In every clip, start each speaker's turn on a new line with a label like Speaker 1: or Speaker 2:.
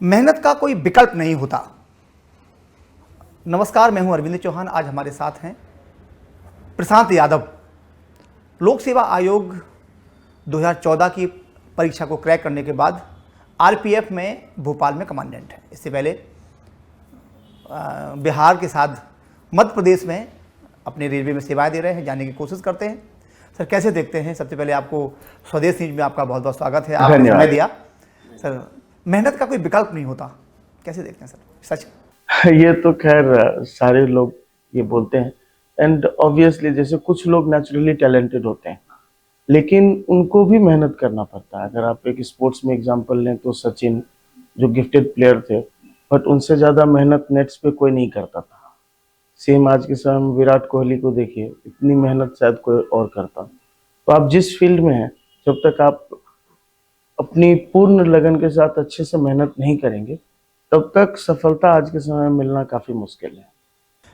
Speaker 1: मेहनत का कोई विकल्प नहीं होता। नमस्कार, मैं हूं अरविंद चौहान। आज हमारे साथ हैं प्रशांत यादव। लोक सेवा आयोग 2014 की परीक्षा को क्रैक करने के बाद आरपीएफ में भोपाल में कमांडेंट है। इससे पहले बिहार के साथ मध्य प्रदेश में अपने रेलवे में सेवाएं दे रहे हैं, जाने की कोशिश करते हैं। सर, कैसे देखते हैं? सबसे पहले आपको स्वदेश न्यूज में आपका बहुत बहुत स्वागत है, आपने समय दिया। सर, मेहनत का कोई विकल्प नहीं होता, कैसे देखते हैं सर? सच
Speaker 2: ये तो खैर सारे लोग ये बोलते हैं एंड ऑब्वियसली जैसे कुछ लोग नेचुरली टैलेंटेड होते हैं लेकिन उनको भी मेहनत करना पड़ता है। अगर आप एक स्पोर्ट्स में एग्जांपल लें तो सचिन जो गिफ्टेड प्लेयर थे, बट उनसे ज़्यादा मेहनत नेट्स पे कोई नहीं करता था। सेम आज के समय में विराट कोहली को देखिए, इतनी मेहनत शायद कोई और करता। तो आप जिस फील्ड में हैं, जब तक आप अपनी पूर्ण लगन के साथ अच्छे से मेहनत नहीं करेंगे तब तक सफलता आज के समय में मिलना काफ़ी मुश्किल है।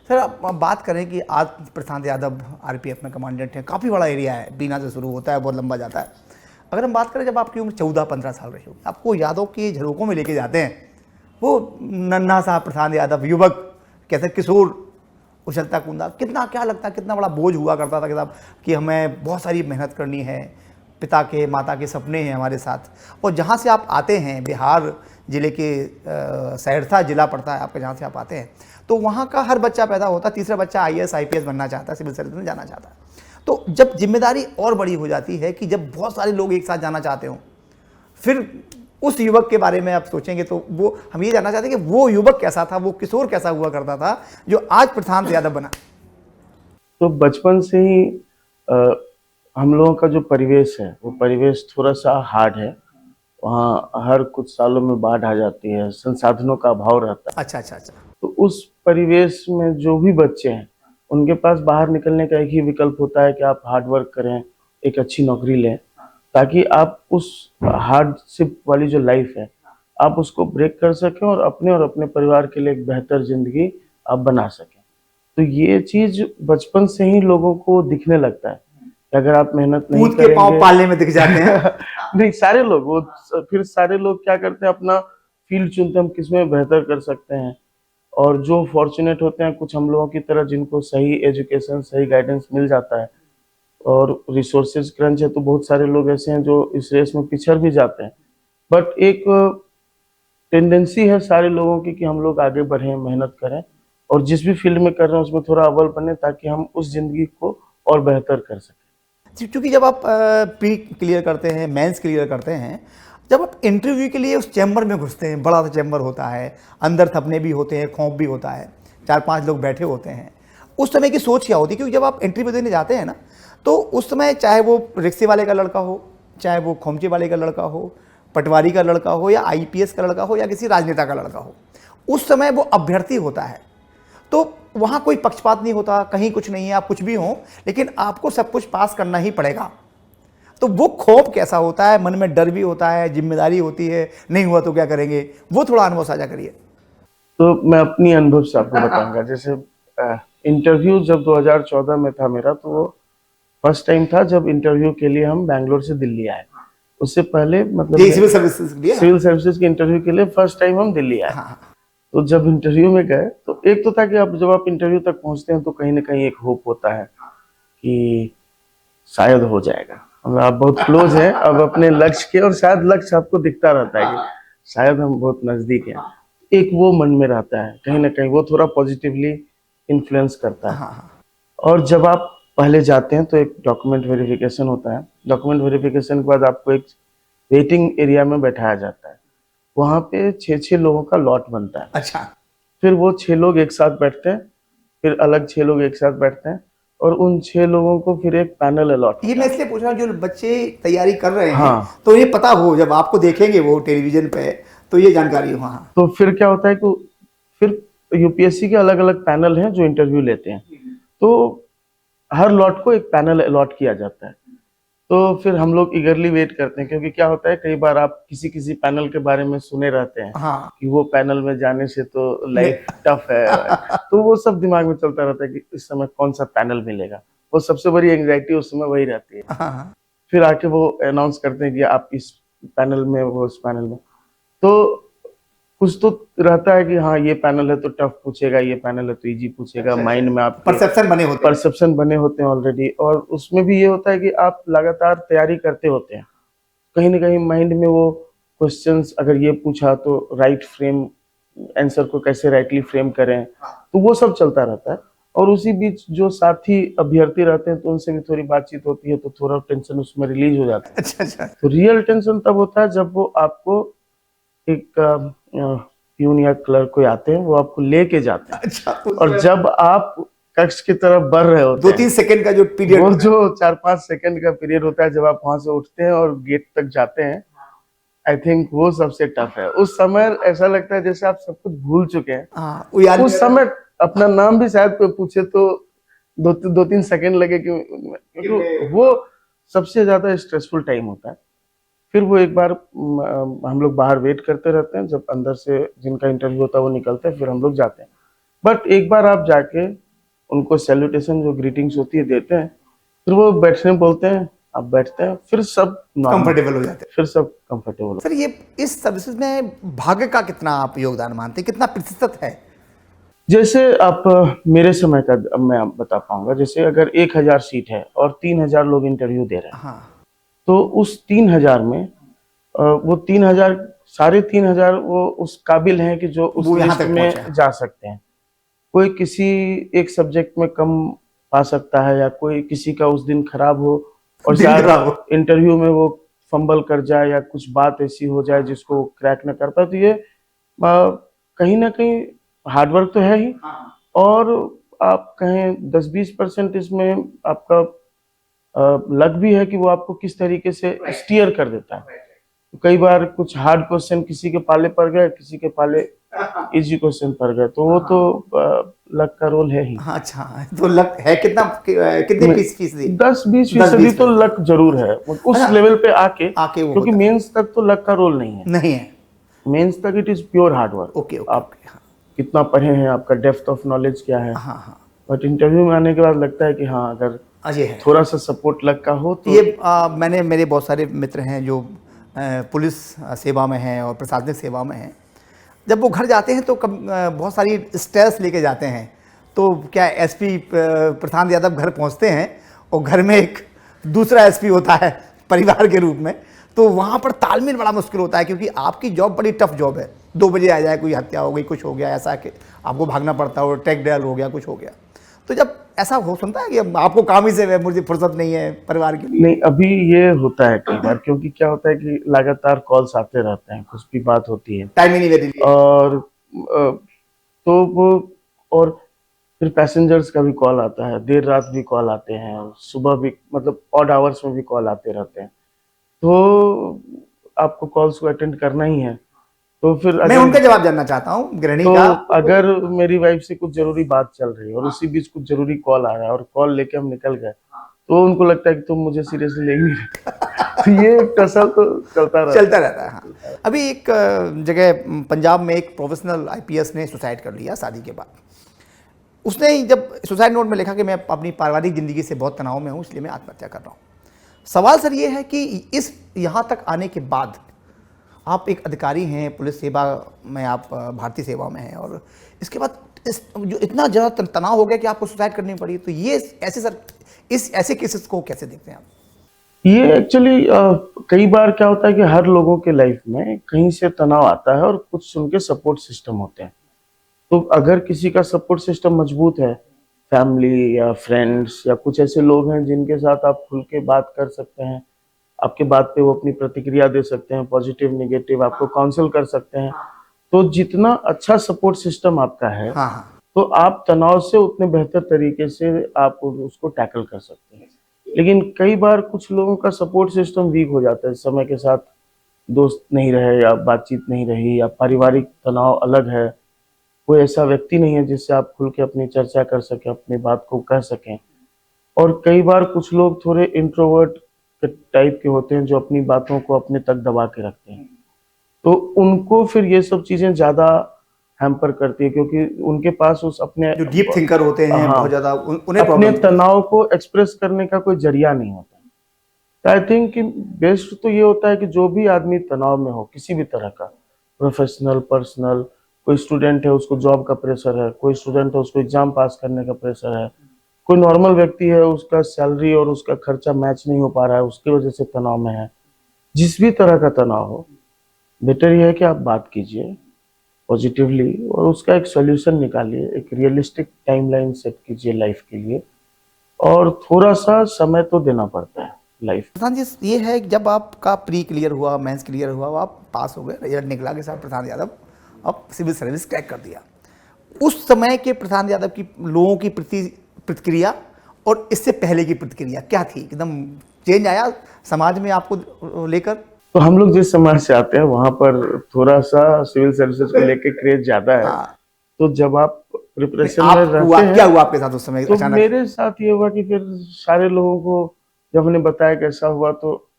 Speaker 1: सर, आप बात करें कि आज प्रशांत यादव आरपीएफ में कमांडेंट हैं। काफ़ी बड़ा एरिया है, बीना से शुरू होता है, बहुत लंबा जाता है। अगर हम बात करें जब आपकी उम्र 14-15 साल रही होगी, आपको यादव के झरोकों में लेके जाते हैं, वो नन्हा सा प्रशांत यादव युवक, कैसे किशोर, उछलता कूदा, कितना क्या लगता है, कितना बड़ा बोझ हुआ करता था कि साहब कि हमें बहुत सारी मेहनत करनी है, पिता के माता के सपने हैं हमारे साथ। और जहाँ से आप आते हैं, बिहार जिले के सहरसा जिला पड़ता है आपके, जहाँ से आप आते हैं, तो वहाँ का हर बच्चा पैदा होता है, तीसरा बच्चा आईएएस आईपीएस बनना चाहता है, सिविल सर्विस में जाना चाहता है। तो जब जिम्मेदारी और बड़ी हो जाती है कि जब बहुत सारे लोग एक साथ जाना चाहते हो, फिर उस युवक के बारे में आप सोचेंगे तो वो हम ये जानना चाहते हैं कि वो युवक कैसा था, वो किशोर कैसा हुआ करता था जो आज प्रशांत यादव बना।
Speaker 2: तो बचपन से ही अ, हम लोगों का जो परिवेश है वो परिवेश थोड़ा सा हार्ड है। वहाँ हर कुछ सालों में बाढ़ आ जाती है, संसाधनों का अभाव रहता है।
Speaker 1: अच्छा अच्छा अच्छा।
Speaker 2: तो उस परिवेश में जो भी बच्चे हैं उनके पास बाहर निकलने का एक ही विकल्प होता है कि आप हार्ड वर्क करें, एक अच्छी नौकरी लें, ताकि आप उस हार्डशिप वाली जो लाइफ है आप उसको ब्रेक कर सकें और अपने परिवार के लिए एक बेहतर जिंदगी आप बना सकें। तो ये चीज बचपन से ही लोगों को दिखने लगता है कि अगर आप मेहनत नहीं
Speaker 1: कूद के पांव
Speaker 2: करेंगे
Speaker 1: पालने में दिख जाते हैं।
Speaker 2: नहीं, सारे लोग वो फिर सारे लोग क्या करते हैं, अपना फील्ड चुनते हैं, हम किसमें बेहतर कर सकते हैं। और जो फॉर्चुनेट होते हैं कुछ हम लोगों की तरह, जिनको सही एजुकेशन सही गाइडेंस मिल जाता है और रिसोर्सेज क्रंच है, तो बहुत सारे लोग ऐसे हैं जो इस रेस में पिछड़ भी जाते हैं। बट एक टेंडेंसी है सारे लोगों की कि हम लोग आगे बढ़ें, मेहनत करें और जिस भी फील्ड में कर रहे हैं उसमें थोड़ा अव्वल बने, ताकि हम उस जिंदगी को और बेहतर कर सकें।
Speaker 1: क्योंकि जब आप प्री क्लियर करते हैं, मेंस क्लियर करते हैं, जब आप इंटरव्यू के लिए उस चैम्बर में घुसते हैं, बड़ा सा चैम्बर होता है, अंदर थपने भी होते हैं, खौफ भी होता है, 4-5 लोग बैठे होते हैं, उस समय की सोच क्या होती है? क्योंकि जब आप इंटरव्यू देने जाते हैं ना, तो उस समय चाहे वो रिक्शे वाले का लड़का हो, चाहे वो खोमचे वाले का लड़का हो, पटवारी का लड़का हो, या आईपीएस का लड़का हो, या किसी राजनेता का लड़का हो, उस समय वो अभ्यर्थी होता है। तो वहाँ कोई पक्षपात नहीं होता, कहीं कुछ नहीं है, आप कुछ भी हो, लेकिन आपको सब कुछ पास करना ही पड़ेगा। तो वो खौफ कैसा होता है? मन में डर भी होता है, जिम्मेदारी होती है, नहीं हुआ तो क्या करेंगे? वो थोड़ा अनुभव साझा करिए।
Speaker 2: तो मैं अपनी अनुभव से आपको बताऊंगा। जैसे इंटरव्यू जब 2014 में था मेरा, तो वो फर्स्ट टाइम था जब इंटरव्यू के लिए हम बैंगलोर से दिल्ली आए। उससे पहले मतलब
Speaker 1: जी, सिविल सर्विसेज के लिए ना?
Speaker 2: सिविल सर्विसेज के इंटरव्यू के लिए फर्स्ट टाइम हम दिल्ली आए।
Speaker 1: हाँ हाँ।
Speaker 2: तो जब इंटरव्यू में गए तो एक तो था कि आप जब आप इंटरव्यू तक पहुंचते हैं तो कहीं ना कहीं एक होप होता है कि शायद हो जाएगा, मतलब आप बहुत क्लोज हैं अब अपने लक्ष्य के, और शायद लक्ष्य आपको दिखता रहता है कि शायद हम बहुत नजदीक हैं। एक वो मन में रहता है, कहीं ना कहीं वो थोड़ा पॉजिटिवली इन्फ्लुएंस करता है।
Speaker 1: हाँ हाँ।
Speaker 2: और जब आप पहले जाते हैं तो एक डॉक्यूमेंट वेरिफिकेशन होता है। डॉक्यूमेंट वेरिफिकेशन के बाद आपको एक वेटिंग एरिया में बैठाया जाता है। वहां पे 6-6 लोगों का लॉट बनता है।
Speaker 1: अच्छा।
Speaker 2: फिर वो 6 लोग एक साथ बैठते हैं, फिर अलग 6 लोग एक साथ बैठते हैं और उन 6 लोगों को फिर एक पैनल अलॉट
Speaker 1: ये
Speaker 2: होता
Speaker 1: मैं
Speaker 2: है।
Speaker 1: इसलिए पूछ रहा हूँ, जो बच्चे तैयारी कर रहे हैं,
Speaker 2: हाँ,
Speaker 1: तो ये पता हो, जब आपको देखेंगे वो टेलीविजन पे, तो ये जानकारी हो। हाँ।
Speaker 2: तो फिर क्या होता है कि फिर यूपीएससी के अलग अलग पैनल हैं जो इंटरव्यू लेते हैं। तो हर लॉट को एक पैनल अलॉट किया जाता है। तो फिर हम लोग ईगरली वेट करते हैं, क्योंकि क्या होता है कई बार आप किसी किसी पैनल के बारे में सुने रहते हैं
Speaker 1: हाँ।
Speaker 2: कि वो पैनल में जाने से तो
Speaker 1: नहीं।
Speaker 2: लाइफ टफ है। तो वो सब दिमाग में चलता रहता है कि इस समय कौन सा पैनल मिलेगा। वो सबसे बड़ी एंग्जाइटी उस समय वही रहती है।
Speaker 1: हाँ हाँ।
Speaker 2: फिर आके वो अनाउंस करते हैं कि आप इस पैनल में, वो उस पैनल में। तो कुछ तो रहता है कि हाँ ये पैनल है तो टफ पूछेगा, ये पैनल है तो इजी पूछेगा, माइंड में आप
Speaker 1: परसेप्शन बने होते हैं।
Speaker 2: परसेप्शन बने होते हैं ऑलरेडी, और उसमें भी ये होता है कि आप लगातार तैयारी करते होते हैं, कहीं ना कहीं माइंड में वो क्वेश्चंस, अगर ये पूछा तो राइट फ्रेम, आंसर को कैसे राइटली फ्रेम करें, तो वो सब चलता रहता है। और उसी बीच जो साथी अभ्यर्थी रहते हैं तो उनसे भी थोड़ी बातचीत होती है, तो थोड़ा टेंशन उसमें रिलीज हो जाता है।
Speaker 1: अच्छा अच्छा।
Speaker 2: तो रियल टेंशन तब होता है जब वो आपको एक प्यून या क्लर्क कोई आते हैं, वो आपको लेके जाते हैं,
Speaker 1: अच्छा,
Speaker 2: और जब आप कक्ष की तरफ बढ़ रहे होते हैं,
Speaker 1: 2-3 सेकंड का जो पीरियड,
Speaker 2: वो जो 4-5 सेकंड का पीरियड होता है जब आप वहां से उठते हैं और गेट तक जाते हैं, आई थिंक वो सबसे टफ है। उस समय ऐसा लगता है जैसे आप सब कुछ भूल चुके हैं।
Speaker 1: हाँ वो याद
Speaker 2: उस समय अपना नाम भी शायद कोई पूछे तो 2-3 सेकंड लगे, क्योंकि वो सबसे ज्यादा स्ट्रेसफुल टाइम होता है। फिर वो एक बार हम लोग बाहर वेट करते रहते हैं, जब अंदर से जिनका इंटरव्यू होता है वो निकलते हैं, फिर हम लोग जाते हैं। बट एक बार आप जाके उनको सैल्यूटेशन जो ग्रीटिंग्स होती है देते हैं, फिर वो बैठने बोलते हैं, आप बैठते हैं, फिर सब
Speaker 1: कंफर्टेबल हो जाते हैं।
Speaker 2: फिर सब कंफर्टेबल।
Speaker 1: सर ये इस सर्विसेज में भाग्य का कितना आप योगदान मानते हैं, कितना प्रतिशत है?
Speaker 2: जैसे आप मेरे समय का मैं आप बता पाऊंगा, जैसे अगर 1000 सीट है और 3000 लोग इंटरव्यू दे रहे हैं,
Speaker 1: हाँ
Speaker 2: तो उस 3000 में वो 3000 साढ़े 3000 वो उस काबिल हैं कि जो उस
Speaker 1: वो यहाँ
Speaker 2: लिस्ट
Speaker 1: तक
Speaker 2: में
Speaker 1: पहुंचे।
Speaker 2: जा सकते हैं। कोई किसी एक सब्जेक्ट में कम पा सकता है, या कोई किसी का उस दिन खराब हो और
Speaker 1: दिन खराब हो।
Speaker 2: शायद इंटरव्यू में वो फंबल कर जाए या कुछ बात ऐसी हो जाए जिसको क्रैक न कर पाए, तो ये कहीं ना कहीं हार्डवर्क तो है ही, और आप कहें 10-20% इसमें आपका लक भी है कि वो आपको किस तरीके से स्टीयर कर देता है। कई बार कुछ हार्ड क्वेश्चन किसी के पाले पड़ गए, किसी के पाले इजी क्वेश्चन पड़ गए, तो वो तो लक का रोल है ही।
Speaker 1: हाँ अच्छा, तो लक है कितना, कितने फीसदी?
Speaker 2: 10-20% तो लक जरूर है उस
Speaker 1: अच्छा,
Speaker 2: लेवल पे आके
Speaker 1: वो
Speaker 2: क्योंकि
Speaker 1: होता
Speaker 2: मेंस तक तो लक का रोल नहीं है।
Speaker 1: नहीं है।
Speaker 2: मेंस तक it is pure hard work.
Speaker 1: Okay okay.
Speaker 2: आप कितना पढ़े हैं, आपका डेप्थ ऑफ नॉलेज क्या है।
Speaker 1: हाँ हाँ।
Speaker 2: बट इंटरव्यू में आने के बाद लगता है कि हाँ, अगर
Speaker 1: अजय है
Speaker 2: थोड़ा सा सपोर्ट लक का हो तो
Speaker 1: ये मैंने, मेरे बहुत सारे मित्र हैं जो पुलिस सेवा में हैं और प्रशासनिक सेवा में हैं। जब वो घर जाते हैं तो बहुत सारी स्ट्रेस लेके जाते हैं। तो क्या एसपी प्रशांत यादव घर पहुंचते हैं और घर में एक दूसरा एसपी होता है परिवार के रूप में, तो वहाँ पर तालमेल बड़ा मुश्किल होता है, क्योंकि आपकी जॉब बड़ी टफ जॉब है। 2 बजे आ जाए, कोई हत्या हो गई, कुछ हो गया ऐसा कि आपको भागना पड़ता हो, ट्रैक डेल हो गया, कुछ हो गया। तो जब ऐसा हो सुनता है कि अब आपको काम ही से है, मुझे फुर्सत नहीं है परिवार के लिए?
Speaker 2: नहीं, अभी ये होता है कई बार, क्योंकि क्या होता है कि लगातार कॉल्स आते रहते हैं, कुछ भी बात होती है,
Speaker 1: टाइम ही नहीं मेरे लिए।
Speaker 2: और तो वो, और फिर पैसेंजर्स का भी कॉल आता है, देर रात भी कॉल आते हैं, सुबह भी, मतलब ऑड आवर्स में भी कॉल आते रहते हैं, तो आपको कॉल्स को अटेंड करना ही है। तो फिर
Speaker 1: मैं उनका जवाब जानना चाहता हूँ गृहिणी
Speaker 2: तो
Speaker 1: का।
Speaker 2: अगर मेरी वाइफ से कुछ जरूरी बात चल रही है और उसी बीच कुछ जरूरी कॉल आ रहा है और कॉल लेके हम निकल गए, तो उनको लगता है कि तुम मुझे सीरियसली ले ही नहीं रहे। तो ये टसल तो चलता
Speaker 1: रहता है। हाँ। अभी एक जगह पंजाब में एक प्रोफेशनल आईपीएस ने सुसाइड कर लिया शादी के बाद। उसने जब सुसाइड नोट में लिखा कि मैं अपनी पारिवारिक ज़िंदगी से बहुत तनाव में हूँ, इसलिए मैं आत्महत्या कर रहा हूँ। सवाल सर ये है कि इस यहाँ तक आने के बाद आप एक अधिकारी हैं, पुलिस सेवा में आप भारतीय सेवा में हैं, और इसके बाद जो इतना ज़्यादा तनाव हो गया कि आपको सुसाइड करनी पड़ी, तो ये ऐसे सर ऐसे केसेस को कैसे देखते हैं आप?
Speaker 2: ये एक्चुअली कई बार क्या होता है कि हर लोगों के लाइफ में कहीं से तनाव आता है और कुछ उनके सपोर्ट सिस्टम होते हैं। तो अगर किसी का सपोर्ट सिस्टम मजबूत है, फैमिली या फ्रेंड्स या कुछ ऐसे लोग हैं जिनके साथ आप खुल के बात कर सकते हैं, आपके बात पे वो अपनी प्रतिक्रिया दे सकते हैं, पॉजिटिव नेगेटिव आपको काउंसिल कर सकते हैं, तो जितना अच्छा सपोर्ट सिस्टम आपका है,
Speaker 1: हाँ हाँ।
Speaker 2: तो आप तनाव से उतने बेहतर तरीके से आप उसको टैकल कर सकते हैं। लेकिन कई बार कुछ लोगों का सपोर्ट सिस्टम वीक हो जाता है, समय के साथ दोस्त नहीं रहे या बातचीत नहीं रही या पारिवारिक तनाव अलग है, कोई ऐसा व्यक्ति नहीं है जिससे आप खुल के अपनी चर्चा कर सकें, अपनी बात को कह सकें। और कई बार कुछ लोग थोड़े इंट्रोवर्ट टाइप के होते हैं जो अपनी बातों को अपने तक दबा के रखते हैं, तो उनको फिर ये सब चीजें ज्यादा हैम्पर करती है, क्योंकि उनके पास उस अपने
Speaker 1: जो डीप थिंकर होते हैं,
Speaker 2: हाँ,
Speaker 1: बहुत ज्यादा उन्हें
Speaker 2: अपने तनाव को एक्सप्रेस करने का कोई जरिया नहीं होता। तो आई थिंक कि बेस्ट तो ये होता है कि जो भी आदमी तनाव में हो किसी भी तरह का, प्रोफेशनल, पर्सनल। कोई स्टूडेंट है उसको जॉब का प्रेशर है, कोई स्टूडेंट है उसको एग्जाम पास करने का प्रेशर है, कोई नॉर्मल व्यक्ति है उसका सैलरी और उसका खर्चा मैच नहीं हो पा रहा है, उसकी वजह से तनाव में है। जिस भी तरह का तनाव हो, बेटर ये है कि आप बात कीजिए पॉजिटिवली और उसका एक सॉल्यूशन निकालिए, एक रियलिस्टिक टाइमलाइन सेट कीजिए लाइफ के लिए। और थोड़ा सा समय तो देना पड़ता है लाइफ।
Speaker 1: प्रधान जी, ये है कि जब आपका प्री क्लियर हुआ, मेंस क्लियर हुआ, आप पास हो गए, रिजल्ट निकला के साथ प्रधान यादव अब सिविल सर्विस क्रैक कर दिया, उस समय के प्रधान यादव की लोगों की प्रतिक्रिया और इससे पहले की प्रतिक्रिया क्या थी? एकदम चेंज आया समाज में आपको लेकर?
Speaker 2: तो हम लोग जिस समाज से आते हैं वहां पर थोड़ा सा सिविल सर्विसेज को लेके क्रेज ज्यादा है।
Speaker 1: हाँ,
Speaker 2: तो जब आप प्रिपरेशन में
Speaker 1: आप
Speaker 2: रहते
Speaker 1: हुआ क्या
Speaker 2: हैं,
Speaker 1: हुआ आपके साथ उस समय
Speaker 2: तो
Speaker 1: अचानक?
Speaker 2: मेरे साथ ये हुआ कि फिर सारे लोगों को जब हमने बताया कैसा हुआ, तो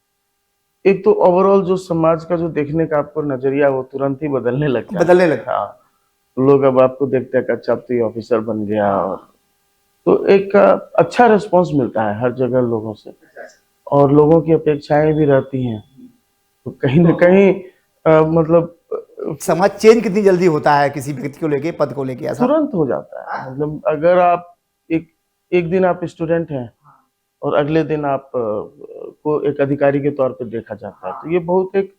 Speaker 2: एक तो ओवरऑल जो समाज का जो देखने का आपको नजरिया वो तुरंत ही बदलने लग जाता
Speaker 1: बदलने
Speaker 2: है।
Speaker 1: लगा।
Speaker 2: हाँ, लोग अब आपको देखते हैं कि अच्छा अब तो ये ऑफिसर बन गया। और तो एक अच्छा रिस्पांस मिलता है हर जगह लोगों से, और लोगों की अपेक्षाएं भी रहती हैं। तो कहीं ना कहीं मतलब
Speaker 1: समाज चेंज कितनी जल्दी होता है किसी व्यक्ति को लेके, पद को लेके, ऐसा?
Speaker 2: तुरंत हो जाता है। मतलब अगर आप एक एक दिन आप स्टूडेंट हैं और अगले दिन आप को एक अधिकारी के तौर पे देखा जाता है, तो ये बहुत एक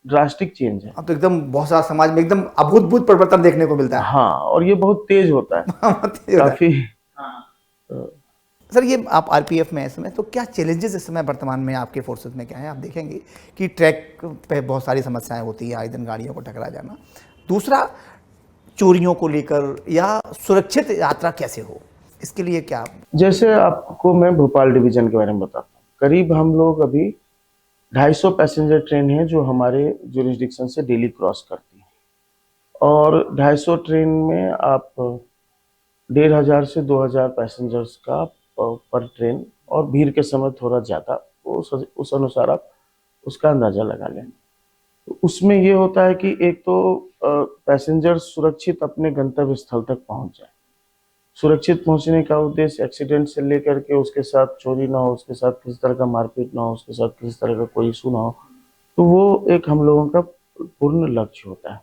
Speaker 2: ड्रास्टिक चेंज है।
Speaker 1: अब तो एकदम बहुत सारा समाज में एकदम अभूतपूर्व परिवर्तन देखने को मिलता
Speaker 2: हाँ, और ये बहुत तेज होता है,
Speaker 1: है।
Speaker 2: काफी।
Speaker 1: सर, ये आप आरपीएफ में इस समय, तो क्या चैलेंजेस इस समय वर्तमान में आपके फोर्सेज में क्या है? आप देखेंगे कि ट्रैक पे बहुत सारी समस्याएं होती हैं, आए दिन गाड़ियों को टकरा जाना। दूसरा, चोरियों को लेकर या सुरक्षित यात्रा कैसे हो, इसके लिए क्या?
Speaker 2: जैसे आपको मैं भोपाल डिवीजन के बारे में बताता हूँ। करीब हम लोग अभी 250 पैसेंजर ट्रेन है जो हमारे जुरिस्डिक्शन से डेली क्रॉस करती है, और 250 ट्रेन में आप 1500 से 2000 पैसेंजर्स का पर ट्रेन, और भीड़ के समय थोड़ा ज़्यादा, उस अनुसार आप उसका अंदाज़ा लगा लें। तो उसमें ये होता है कि एक तो पैसेंजर सुरक्षित अपने गंतव्य स्थल तक पहुंच जाए। सुरक्षित पहुंचने का उद्देश्य एक्सीडेंट से लेकर के उसके साथ चोरी ना हो, उसके साथ किसी तरह का मारपीट ना हो, उसके साथ किसी तरह का कोई इशू ना हो। तो वो एक हम लोगों का पूर्ण लक्ष्य होता है।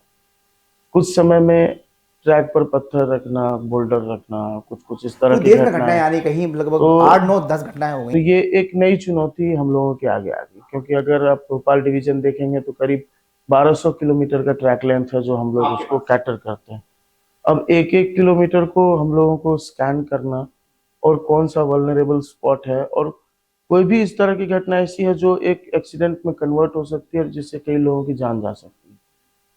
Speaker 2: कुछ समय में ट्रैक पर पत्थर रखना, बोल्डर रखना, कुछ कुछ इस तरह
Speaker 1: पूरी
Speaker 2: की
Speaker 1: देश में घटनाएं
Speaker 2: घटनाएं,
Speaker 1: आ रही, कहीं लगभग
Speaker 2: तो
Speaker 1: 8, 9, 10 घटनाएं हो
Speaker 2: तो
Speaker 1: गई।
Speaker 2: ये एक नई चुनौती हम लोगों के आगे आ गई। क्योंकि अगर आप भोपाल डिवीजन देखेंगे तो करीब 1200 किलोमीटर का ट्रैक लेंथ है जो हम लोग उसको कैटर करते हैं। अब एक एक किलोमीटर को हम लोगों को स्कैन करना, और कौन सा वल्नरेबल स्पॉट है, और कोई भी इस तरह की घटना ऐसी है जो एक एक्सीडेंट में कन्वर्ट हो सकती है और जिससे कई लोगों की जान जा सकती है।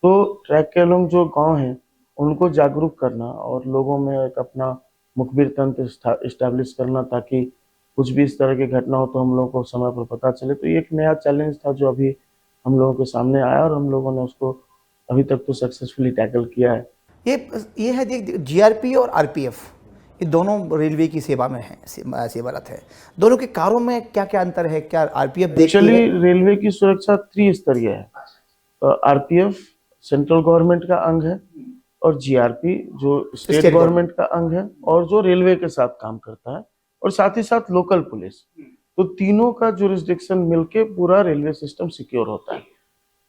Speaker 2: तो ट्रैक के लोग जो गांव हैं उनको जागरूक करना और लोगों में एक अपना मुखबिर तंत्र इस्टेब्लिश करना, ताकि कुछ भी इस तरह की घटना हो तो हम लोगों को समय पर पता चले। तो ये एक नया चैलेंज था जो अभी हम लोगों के सामने आया, और हम लोगों ने उसको अभी तक तो सक्सेसफुली टैकल किया है।
Speaker 1: ये है जीआरपी और आरपीएफ, ये दोनों रेलवे की सेवा में है, सेवारत है। दोनों के कार्यों में क्या क्या अंतर है? क्या आरपीएफ देखती
Speaker 2: एक्चुअली
Speaker 1: है?
Speaker 2: रेलवे की सुरक्षा त्रिस्तरीय है। आरपीएफ सेंट्रल गवर्नमेंट का अंग है, और जीआरपी जो स्टेट गवर्नमेंट का अंग है, और जो रेलवे के साथ काम करता है, और साथ ही साथ लोकल पुलिस। तो तीनों का जुरिस्डिक्शन मिलके पूरा रेलवे सिस्टम सिक्योर होता है।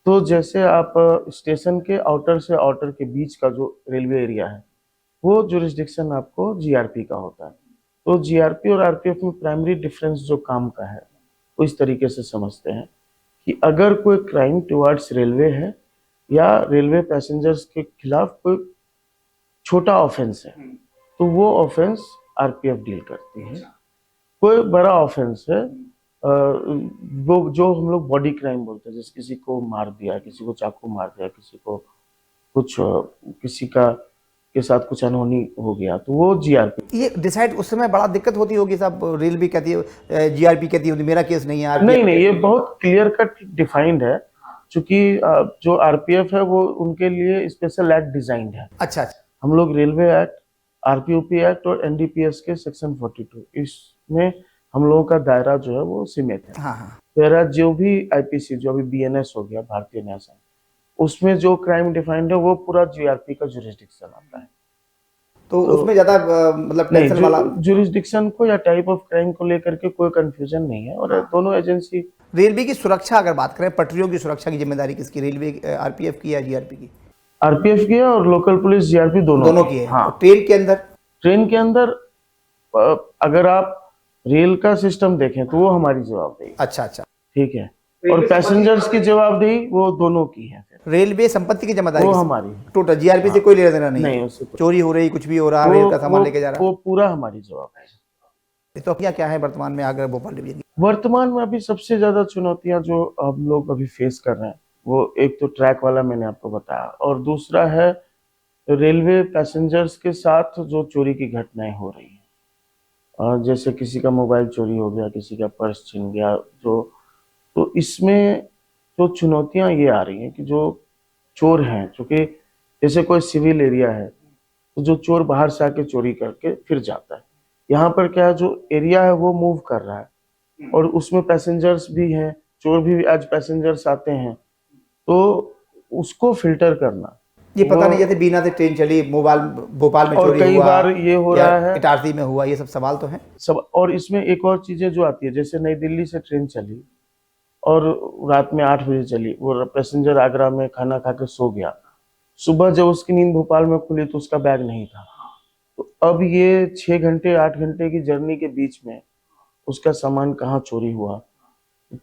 Speaker 2: तो जैसे आप स्टेशन के आउटर से आउटर के बीच का जो रेलवे एरिया है, वो जुरिस्डिक्शन आपको जीआरपी का होता है। तो जीआरपी और आरपीएफ में प्राइमरी डिफरेंस जो काम का है वो इस तरीके से समझते हैं कि अगर कोई क्राइम टुवर्ड्स रेलवे है, या रेलवे पैसेंजर्स के खिलाफ कोई छोटा ऑफेंस है, तो वो ऑफेंस आरपीएफ डील करती है। कोई बड़ा ऑफेंस है, वो जो हम लोग बॉडी क्राइम बोलते हैं, जैसे किसी को मार दिया, किसी को चाकू मार दिया, किसी को कुछ किसी का के साथ कुछ अनहोनी हो गया, तो वो जीआरपी।
Speaker 1: ये डिसाइड उस समय बड़ा दिक्कत होती होगी साहब, रेलवे कहती है, जीआरपी कहती होगी मेरा केस नहीं है, आरपीएफ
Speaker 2: नहीं, ये बहुत क्लियर कट डिफाइंड है। चूंकि जो आरपीएफ है वो उनके लिए स्पेशल एक्ट डिजाइंड है।
Speaker 1: अच्छा अच्छा।
Speaker 2: हम लोग रेलवे एक्ट, आरपीओपी एक्ट और एनडीपीएस के सेक्शन 42, इसमें हम लोगों का दायरा जो है वो सीमित है।
Speaker 1: हाँ हाँ।
Speaker 2: मेरा जो भी आईपीसी, जो अभी बीएनएस हो गया, भारतीय न्याय संहिता, उसमें जो क्राइम डिफाइंड है वो पूरा जीआरपी का जुरिस्डिक्शन आता है।
Speaker 1: तो उसमें ज़्यादा मतलब टेंशन वाला?
Speaker 2: जुरिस्डिक्शन को या टाइप ऑफ क्राइम को लेकर के कोई कंफ्यूजन नहीं है, और दोनों एजेंसी
Speaker 1: रेलवे की सुरक्षा अगर बात करें, पटरियों की सुरक्षा की जिम्मेदारी किसकी, रेलवे आरपीएफ की या जीआरपी की?
Speaker 2: आरपीएफ की है और लोकल पुलिस जीआरपी दोनों
Speaker 1: दोनों की है।
Speaker 2: हाँ।
Speaker 1: और ट्रेन के अंदर?
Speaker 2: ट्रेन के अंदर अगर आप रेल का सिस्टम देखें तो वो हमारी जवाबदेही,
Speaker 1: अच्छा अच्छा।
Speaker 2: ठीक है, और पैसेंजर्स की जवाबदेही वो दोनों की है। फिर
Speaker 1: रेलवे संपत्ति की जिम्मेदारी
Speaker 2: वो
Speaker 1: किसकी?
Speaker 2: हमारी है।
Speaker 1: टोटल जीआरपी से कोई लेना देना नहीं
Speaker 2: नहीं,
Speaker 1: है?
Speaker 2: उससे कोई-
Speaker 1: चोरी हो रही, कुछ भी हो रहा, रेल का सामान लेके जा रहा
Speaker 2: वो पूरा हमारी जवाबदेही।
Speaker 1: है, तो क्या है वर्तमान में आगरा भोपाल डिवीजन की?
Speaker 2: वर्तमान में अभी सबसे ज्यादा चुनौतियां जो हम लोग अभी फेस कर रहे हैं, वो एक तो ट्रैक वाला मैंने आपको बताया, और दूसरा है रेलवे पैसेंजर्स के साथ जो चोरी की घटनाएं हो रही हैं। जैसे किसी का मोबाइल चोरी हो गया, किसी का पर्स छिन गया, तो इसमें जो चुनौतियां ये आ रही हैं कि जो चोर हैं, चूंकि जैसे कोई सिविल एरिया है तो जो चोर बाहर से आके चोरी करके फिर जाता है, यहाँ पर क्या है, जो एरिया है वो मूव कर रहा है और उसमें पैसेंजर्स भी हैं, चोर भी आज पैसेंजर्स आते हैं, तो उसको फिल्टर करना,
Speaker 1: ये पता नहीं, जैसे बीना से ट्रेन चली, मोबाइल भोपाल में
Speaker 2: और
Speaker 1: चोरी
Speaker 2: कई
Speaker 1: हुआ,
Speaker 2: बार ये हो
Speaker 1: या
Speaker 2: रहा है
Speaker 1: इटारसी में हुआ, ये सब सवाल तो हैं
Speaker 2: सब। और इसमें एक और चीजें जो आती है, जैसे नई दिल्ली से ट्रेन चली और रात में 8 बजे चली, वो पैसेंजर आगरा में खाना खा के सो गया, सुबह जब उसकी नींद भोपाल में खुली तो उसका बैग नहीं था। तो अब ये 6 घंटे 8 घंटे की जर्नी के बीच में उसका सामान कहाँ चोरी हुआ,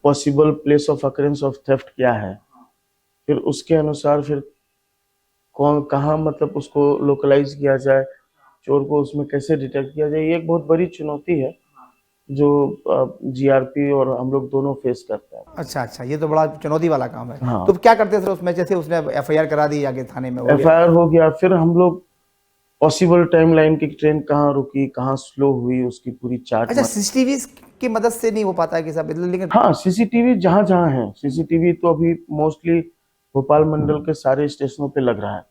Speaker 2: possible place of occurrence of theft क्या है, फिर उसके अनुसार फिर कौन कहाँ मतलब उसको लोकलाइज किया जाए, चोर को उसमें कैसे डिटेक्ट किया जाए, ये एक बहुत बड़ी चुनौती है जो जीआरपी और हम लोग दोनों फेस करते हैं।
Speaker 1: अच्छा अच्छा, ये तो बड़ा चुनौती वाला काम है।
Speaker 2: हाँ।
Speaker 1: तो क्या करते हैं सर उसमें, जैसे उसने एफआईआर करा दी आगे थाने में, हो गया,
Speaker 2: एफआईआर हो गया, फिर हम लोग पॉसिबल टाइमलाइन की ट्रेन कहाँ रुकी, कहाँ स्लो हुई, उसकी पूरी चार्ट।
Speaker 1: अच्छा, सीसीटीवी की मदद से नहीं हो पाता है कि सब, लेकिन
Speaker 2: हाँ, सीसीटीवी जहाँ जहाँ है, सीसीटीवी तो अभी मोस्टली भोपाल मंडल के सारे स्टेशनों पे लग रहा है,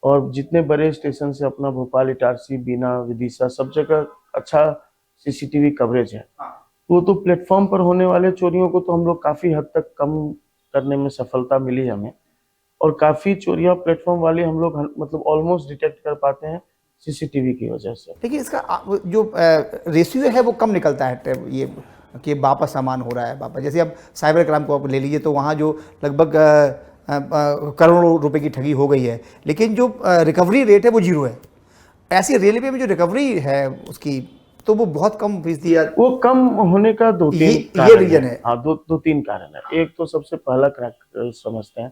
Speaker 2: और जितने बड़े स्टेशन से अपना भोपाल, इटारसी, बीना, विदिशा, सब जगह अच्छा सीसीटीवी कवरेज है। वो तो प्लेटफॉर्म पर होने वाले चोरियों को तो हम लोग काफी हद तक कम करने में सफलता मिली हमें, और काफी चोरियां प्लेटफॉर्म वाली हम लोग मतलब ऑलमोस्ट डिटेक्ट कर पाते हैं सीसीटीवी की वजह से।
Speaker 1: लेकिन इसका जो रेशियो है वो कम निकलता है, ये कि वापस सामान हो रहा है वापस। जैसे अब साइबर क्राइम को आप ले लीजिए, तो वहाँ जो लगभग करोड़ों रुपए की ठगी हो गई है, लेकिन जो रिकवरी रेट है वो 0 है। ऐसी रेलवे में जो रिकवरी है उसकी, तो वो बहुत कम फीसदी है।
Speaker 2: वो कम होने का दो तीन
Speaker 1: ये रीजन है।
Speaker 2: हाँ, दो तीन कारण है। एक तो सबसे पहला क्रैक समझते हैं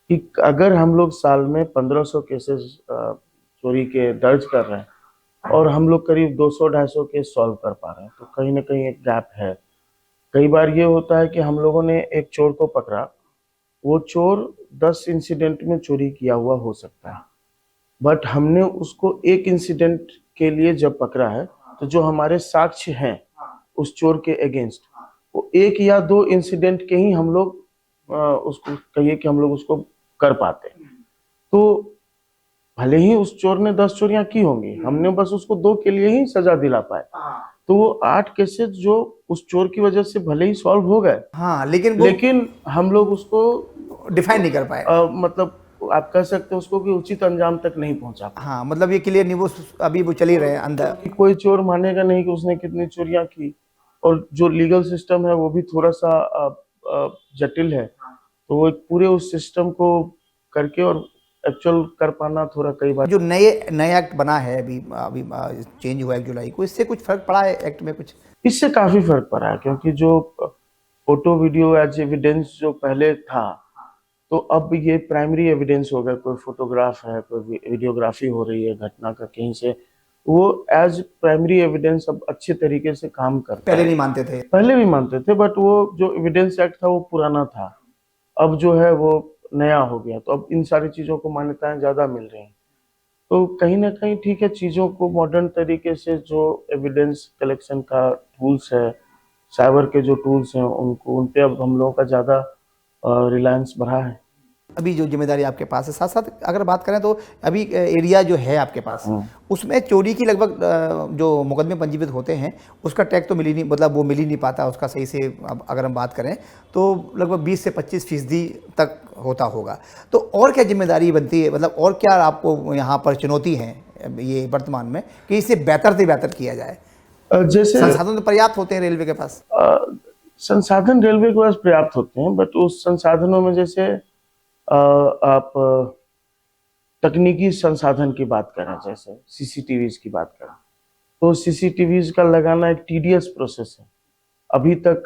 Speaker 2: कि अगर हम लोग साल में 1500 केसेस चोरी के दर्ज कर रहे हैं और हम लोग करीब 200-250 केस सॉल्व कर पा रहे हैं, तो कहीं ना कहीं एक गैप है। कई बार ये होता है कि हम लोगों ने एक चोर को पकड़ा, वो चोर 10 इंसिडेंट में चोरी किया हुआ हो सकता है, बट हमने उसको एक इंसिडेंट के लिए जब पकड़ा है, तो जो हमारे साक्ष्य हैं उस चोर के अगेंस्ट, वो 1 या 2 इंसिडेंट के ही हम लोग उसको कहिए कि हम लोग उसको कर पाते हैं। तो भले ही उस चोर ने 10 चोरियां की होंगी, हमने बस उसको 2 के लिए ही सजा दिला पाए, तो वो 8 केसेस जो उस चोर की वजह से भले ही सॉल्व हो गए,
Speaker 1: हाँ, लेकिन
Speaker 2: हम लोग उसको
Speaker 1: डिफाइन नहीं कर पाए।
Speaker 2: मतलब आप कह सकते हैं उसको कि उचित अंजाम तक नहीं पहुंचा पाए।
Speaker 1: हाँ, मतलब ये क्लियर नहीं, वो अभी वो चल ही रहे हैं अंदर।
Speaker 2: कि कोई चोर मानेगा नहीं कि उसने कितनी चोरियां की, और जो लीगल सिस्टम है वो भी थोड़ा सा जटिल है, तो वो पूरे उस सिस्टम को करके और एक्चुअल कर पाना थोड़ा कई बार।
Speaker 1: जो नया एक्ट बना है अभी अभी चेंज हुआ है जुलाई को, इससे कुछ फर्क पड़ा है एक्ट में कुछ?
Speaker 2: इससे काफी फर्क पड़ा है, क्योंकि जो फोटो वीडियो एज एविडेंस जो पहले था, तो अब ये प्राइमरी एविडेंस हो गया। कोई फोटोग्राफ है, कोई वीडियोग्राफी हो रही है घटना का कहीं से, वो एज प्राइमरी एविडेंस अब अच्छे तरीके से काम करता है।
Speaker 1: पहले नहीं मानते थे?
Speaker 2: पहले भी मानते थे, बट वो जो एविडेंस एक्ट था वो पुराना था, अब जो है वो नया हो गया, तो अब इन सारी चीजों को मान्यताएं ज्यादा मिल रही हैं। तो कहीं ना कहीं ठीक है, चीजों को मॉडर्न तरीके से जो एविडेंस कलेक्शन का टूल्स है, साइबर के जो टूल्स हैं, उन पे अब हम लोगों का ज्यादा रिलायंस बढ़ा है।
Speaker 1: अभी जो जिम्मेदारी आपके पास है, साथ साथ अगर बात करें तो अभी एरिया जो है आपके पास, उसमें चोरी की लगभग जो मुकदमे पंजीकृत होते हैं उसका टैग तो मिल ही नहीं, मतलब वो मिल ही नहीं पाता उसका सही से। अब अगर हम बात करें तो लगभग 20 से 25% तक होता होगा। तो और क्या जिम्मेदारी बनती है, मतलब और क्या आपको यहाँ पर चुनौती है ये वर्तमान में कि इसे बेहतर से बेहतर किया जाए?
Speaker 2: जैसे
Speaker 1: संसाधन तो पर्याप्त होते हैं रेलवे के पास।
Speaker 2: संसाधन रेलवे के पास पर्याप्त होते हैं, बट उस संसाधनों में जैसे आप तकनीकी संसाधन की बात करें, जैसे सीसीटीवीज की बात करें, तो सीसीटीवीज का लगाना एक टीडियस प्रोसेस है। अभी तक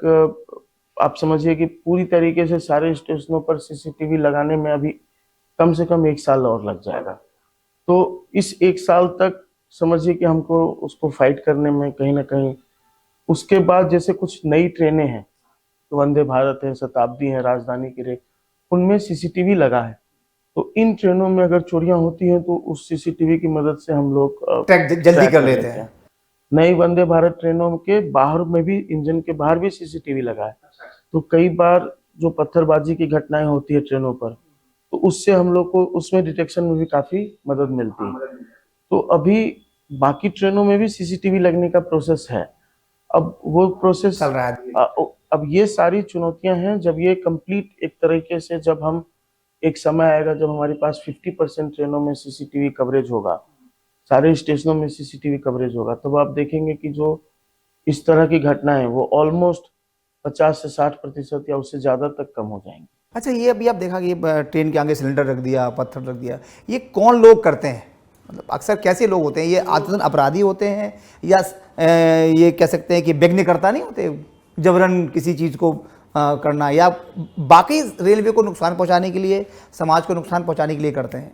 Speaker 2: आप समझिए कि पूरी तरीके से सारे स्टेशनों पर सीसीटीवी लगाने में अभी कम से कम 1 साल और लग जाएगा। तो इस 1 साल तक समझिए कि हमको उसको फाइट करने में कहीं ना कहीं, उसके बाद जैसे कुछ नई ट्रेनें हैं, तो वंदे भारत है, शताब्दी है, राजधानी की रेल, उनमें सीसीटीवी लगा है। तो इन ट्रेनों में अगर चोरियां होती हैं तो उस सीसीटीवी की मदद से हम लोग
Speaker 1: ट्रैक जल्दी कर लेते हैं।
Speaker 2: नई वंदे भारत ट्रेनों के बाहर में भी, इंजन के बाहर भी सीसीटीवी लगा है। तो कई बार जो पत्थरबाजी की घटनाएं होती है ट्रेनों पर, तो उससे हम लोग को उसमें डिटेक्शन में भी काफी मदद मिलती है। तो अभी बाकी ट्रेनों में भी सीसीटीवी लगने का प्रोसेस है। अब वो प्रोसेस
Speaker 1: चल रहा है।
Speaker 2: अब ये सारी चुनौतियां हैं। जब ये कंप्लीट एक तरीके से, जब हम एक समय आएगा जब हमारे पास 50% ट्रेनों में सीसीटीवी कवरेज होगा, सारे स्टेशनों में सीसीटीवी कवरेज होगा, तब आप देखेंगे कि जो इस तरह की घटनाएं वो ऑलमोस्ट 50 से 60% या उससे ज्यादा तक कम हो जाएंगी।
Speaker 1: अच्छा, ये अभी आप देखा कि ट्रेन के आगे सिलेंडर रख दिया, पत्थर रख दिया, ये कौन लोग करते हैं? मतलब अक्सर कैसे लोग होते हैं? ये आदतन अपराधी होते हैं या ये कह सकते हैं कि विघ्नकर्ता नहीं होते, जबरन किसी चीज़ को करना, या बाकी रेलवे को नुकसान पहुंचाने के लिए, समाज को नुकसान पहुंचाने के लिए करते हैं?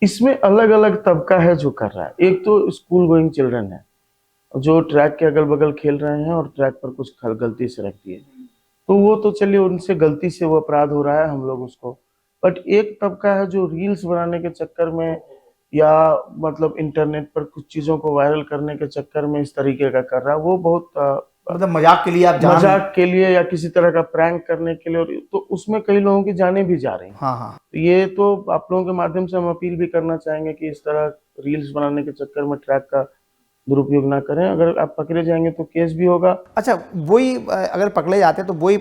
Speaker 2: इसमें अलग अलग तबका है जो कर रहा है। एक तो स्कूल गोइंग चिल्ड्रन है जो ट्रैक के अगल बगल खेल रहे हैं और ट्रैक पर कुछ गलती से रख दिए, तो वो तो चलिए उनसे गलती से वो अपराध हो रहा है, हम लोग उसको। बट एक तबका है जो रील्स बनाने के चक्कर में या मतलब इंटरनेट पर कुछ चीजों को वायरल करने के चक्कर में इस तरीके का कर रहा है। वो बहुत
Speaker 1: मतलब मजाक के लिए, आप
Speaker 2: मजाक के लिए या किसी तरह का प्रैंक करने के लिए, और तो उसमें कई लोगों की जानें भी जा रही हैं।
Speaker 1: हाँ हाँ।
Speaker 2: तो ये तो आप लोगों के माध्यम से हम अपील भी करना चाहेंगे कि इस तरह रील्स बनाने के चक्कर में ट्रैक का दुरुपयोग ना करें। अगर आप पकड़े जाएंगे तो केस भी होगा।
Speaker 1: अच्छा, वही अगर पकड़े जाते हैं तो वही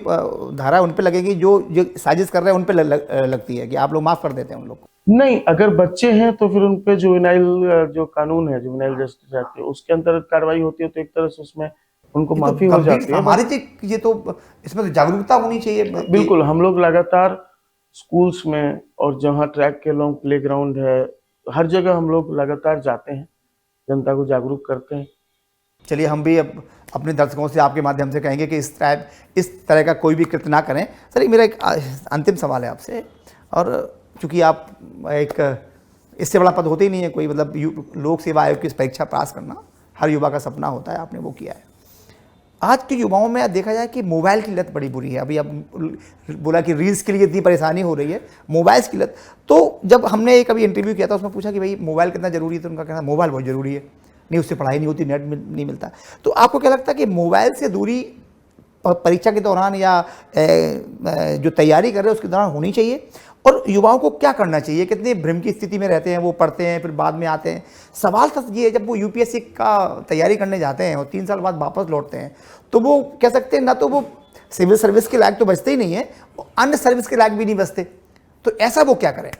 Speaker 1: धारा उन पे लगेगी जो साजिश कर रहे हैं उन पे लगती है कि आप लोग माफ कर देते हैं उन लोग को?
Speaker 2: नहीं, अगर बच्चे हैं तो फिर उन पे जुवेनाइल जो कानून है, जुवेनाइल जस्टिस एक्ट, उसके अंतर्गत कार्रवाई होती है, तो एक तरह से उसमें उनको माफी हो जाती है।
Speaker 1: हमारी ये तो इसमें तो जागरूकता होनी चाहिए।
Speaker 2: बिल्कुल, हम लोग लगातार स्कूल्स में और जहाँ ट्रैक के लोग प्लेग्राउंड है, हर जगह हम लोग लगातार जाते हैं, जनता को जागरूक करते हैं।
Speaker 1: चलिए, हम भी अब अपने दर्शकों से आपके माध्यम से कहेंगे कि इस तरह का कोई भी कृत्य ना करें। सर, ये मेरा एक अंतिम सवाल है आपसे, और चूँकि आप एक इससे बड़ा पद होते ही नहीं है कोई, मतलब लोक सेवा आयोग की परीक्षा पास करना हर युवा का सपना होता है, आपने वो किया है। आज के युवाओं में देखा जाए कि मोबाइल की लत बड़ी बुरी है। अभी अब बोला कि रील्स के लिए इतनी परेशानी हो रही है, मोबाइल की लत। तो जब हमने एक अभी इंटरव्यू किया था, उसमें पूछा कि भाई मोबाइल कितना ज़रूरी है, तो उनका कहना मोबाइल बहुत ज़रूरी है, नहीं उससे पढ़ाई नहीं होती, नेट नहीं मिलता। तो आपको क्या लगता है कि मोबाइल से दूरी परीक्षा के दौरान या जो तैयारी कर रहे हैं उसके दौरान होनी चाहिए? और युवाओं को क्या करना चाहिए? कितने भ्रम की स्थिति में रहते हैं, वो पढ़ते हैं फिर बाद में आते हैं। सवाल तो ये है, जब वो यूपीएससी का तैयारी करने जाते हैं और 3 साल बाद वापस लौटते हैं, तो वो कह सकते हैं ना, तो वो सिविल सर्विस के लायक तो बचते ही नहीं है, अन्य सर्विस के लायक भी नहीं बचते। तो ऐसा वो क्या करें?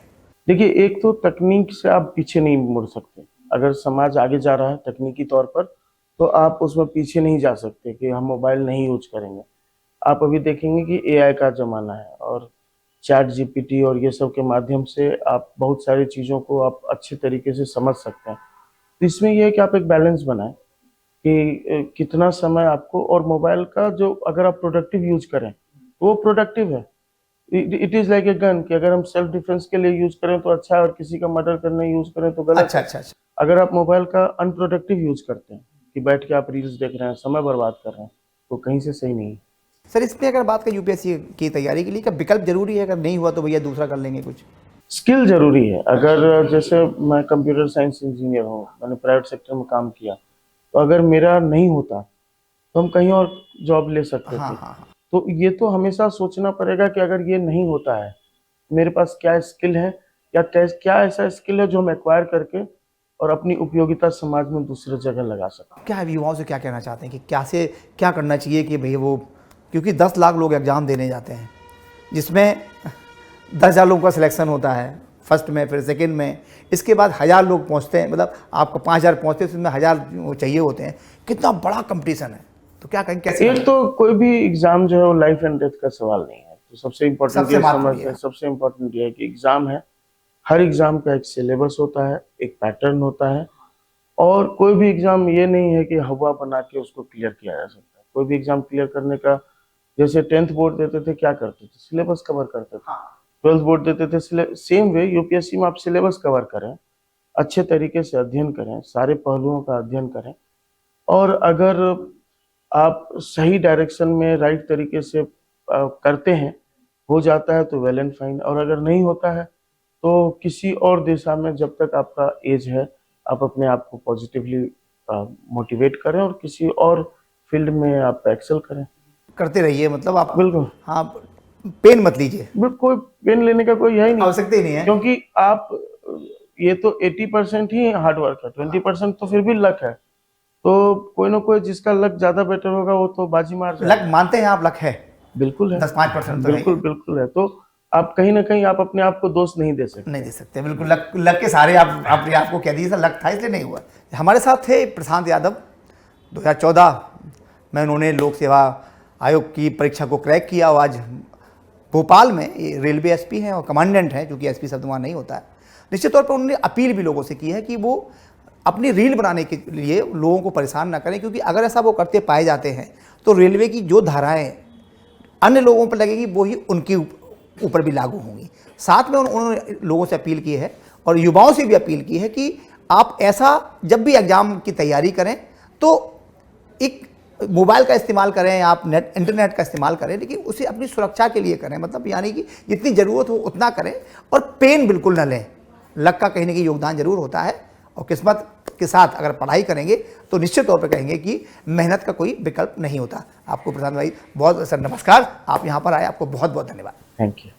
Speaker 2: देखिए, एक तो तकनीक से आप पीछे नहीं मुड़ सकते। अगर समाज आगे जा रहा है तकनीकी तौर पर, तो आप उसमें पीछे नहीं जा सकते कि हम मोबाइल नहीं यूज करेंगे। आप अभी देखेंगे कि एआई का जमाना है और चैट जीपीटी और ये सब के माध्यम से आप बहुत सारी चीज़ों को आप अच्छे तरीके से समझ सकते हैं। तो इसमें यह है कि आप एक बैलेंस बनाएं कि कितना समय आपको, और मोबाइल का जो अगर आप प्रोडक्टिव यूज करें तो वो प्रोडक्टिव है। It is like a gun, कि अगर हम सेल्फ डिफेंस के लिए यूज करें तो अच्छा है, और किसी का मर्डर करने यूज करें तो गलत है।
Speaker 1: अच्छा।
Speaker 2: अगर आप मोबाइल का अनप्रोडक्टिव यूज करते हैं कि बैठ के आप रील्स देख रहे हैं, समय बर्बाद कर रहे हैं, तो कहीं से सही नहीं है।
Speaker 1: सर, इस पर अगर बात करें यूपीएससी की तैयारी के लिए, क्या विकल्प जरूरी है? अगर नहीं हुआ तो भैया दूसरा कर लेंगे कुछ?
Speaker 2: स्किल जरूरी है। अगर जैसे मैं कंप्यूटर साइंस इंजीनियर हूँ, मैंने प्राइवेट सेक्टर में काम किया, तो अगर मेरा नहीं होता तो हम कहीं और जॉब ले सकते थे।
Speaker 1: हाँ।
Speaker 2: तो ये तो हमेशा सोचना पड़ेगा कि अगर ये नहीं होता है, मेरे पास क्या स्किल है, या क्या ऐसा स्किल है जो हम एक्वायर करके और अपनी उपयोगिता समाज में दूसरी जगह लगा सकते।
Speaker 1: क्या युवाओं से क्या कहना चाहते हैं कि क्या करना चाहिए कि भाई वो, क्योंकि 10 लाख लोग एग्ज़ाम देने जाते हैं, जिसमें 10,000 लोगों का सिलेक्शन होता है फर्स्ट में, फिर सेकंड में, इसके बाद 1000 लोग पहुंचते हैं, मतलब आपको 5000 पहुंचते हैं, उसमें 1000 चाहिए होते हैं। कितना बड़ा कंपटीशन है। तो क्या कहेंगे, कैसे
Speaker 2: एक तो कोई भी एग्जाम जो है वो लाइफ एंड डेथ का सवाल नहीं है, तो सबसे इम्पोर्टेंट
Speaker 1: सबसे
Speaker 2: ये
Speaker 1: महत्वपूर्ण
Speaker 2: समझते हैं,
Speaker 1: है।
Speaker 2: सबसे इम्पोर्टेंट ये है कि एग्जाम है, हर एग्जाम का एक सिलेबस होता है, एक पैटर्न होता है, और कोई भी एग्जाम ये नहीं है कि हवा बना के उसको क्लियर किया जा सकता है। कोई भी एग्जाम क्लियर करने का, जैसे 10th बोर्ड देते थे क्या करते थे, सिलेबस कवर करते थे। 12th बोर्ड देते थे, सेम वे यूपीएससी में आप सिलेबस कवर करें, अच्छे तरीके से अध्ययन करें, सारे पहलुओं का अध्ययन करें, और अगर आप सही डायरेक्शन में राइट तरीके से करते हैं, हो जाता है तो वेल एंड फाइन, और अगर नहीं होता है तो किसी और दिशा में जब तक आपका एज है आप अपने आप को पॉजिटिवली मोटिवेट करें और किसी और फील्ड में आप एक्सेल करें।
Speaker 1: करते रहिए, मतलब आप,
Speaker 2: बिल्कुल।
Speaker 1: हाँ, पेन मत लीजिए,
Speaker 2: कोई पेन लेने का कोई है ही नहीं,
Speaker 1: आवश्यकता ही नहीं है,
Speaker 2: क्योंकि आप ये तो 80% ही हार्ड वर्क है, 20% तो फिर भी लक है। तो कोई ना कोई जिसका लक ज्यादा बेटर होगा वो तो बाजी मार जाएगा।
Speaker 1: लक मानते हैं आप, लक है,
Speaker 2: बिल्कुल है,
Speaker 1: 10-5% तो
Speaker 2: बिल्कुल बिल्कुल है। तो आप कहीं ना कहीं आप अपने आप को दोष नहीं दे सकते।
Speaker 1: नहीं दे सकते, बिल्कुल लक, लक के सारे आप अपने आप को कह दीजिए सर लक था इसलिए नहीं हुआ। हमारे साथ थे प्रशांत यादव, 2014 में उन्होंने लोक सेवा आयोग की परीक्षा को क्रैक किया और आज भोपाल में ये रेलवे एसपी हैं और कमांडेंट हैं, क्योंकि एसपी शब्द वहाँ नहीं होता है। निश्चित तौर पर उन्होंने अपील भी लोगों से की है कि वो अपनी रील बनाने के लिए लोगों को परेशान ना करें, क्योंकि अगर ऐसा वो करते पाए जाते हैं तो रेलवे की जो धाराएं अन्य लोगों पर लगेगी वो ही उनके ऊपर भी लागू होंगी। साथ में उन्होंने लोगों से अपील की है और युवाओं से भी अपील की है कि आप ऐसा जब भी एग्ज़ाम की तैयारी करें तो एक मोबाइल का इस्तेमाल करें, आप इंटरनेट का इस्तेमाल करें, लेकिन उसे अपनी सुरक्षा के लिए करें, मतलब यानी कि जितनी ज़रूरत हो उतना करें और पेन बिल्कुल न लें। लक का कहीं ना कहीं योगदान जरूर होता है और किस्मत के साथ अगर पढ़ाई करेंगे तो निश्चित तौर पर कहेंगे कि मेहनत का कोई विकल्प नहीं होता। आपको प्रशांत भाई बहुत सर नमस्कार, आप यहाँ पर आए, आपको बहुत बहुत धन्यवाद।
Speaker 2: Thank you.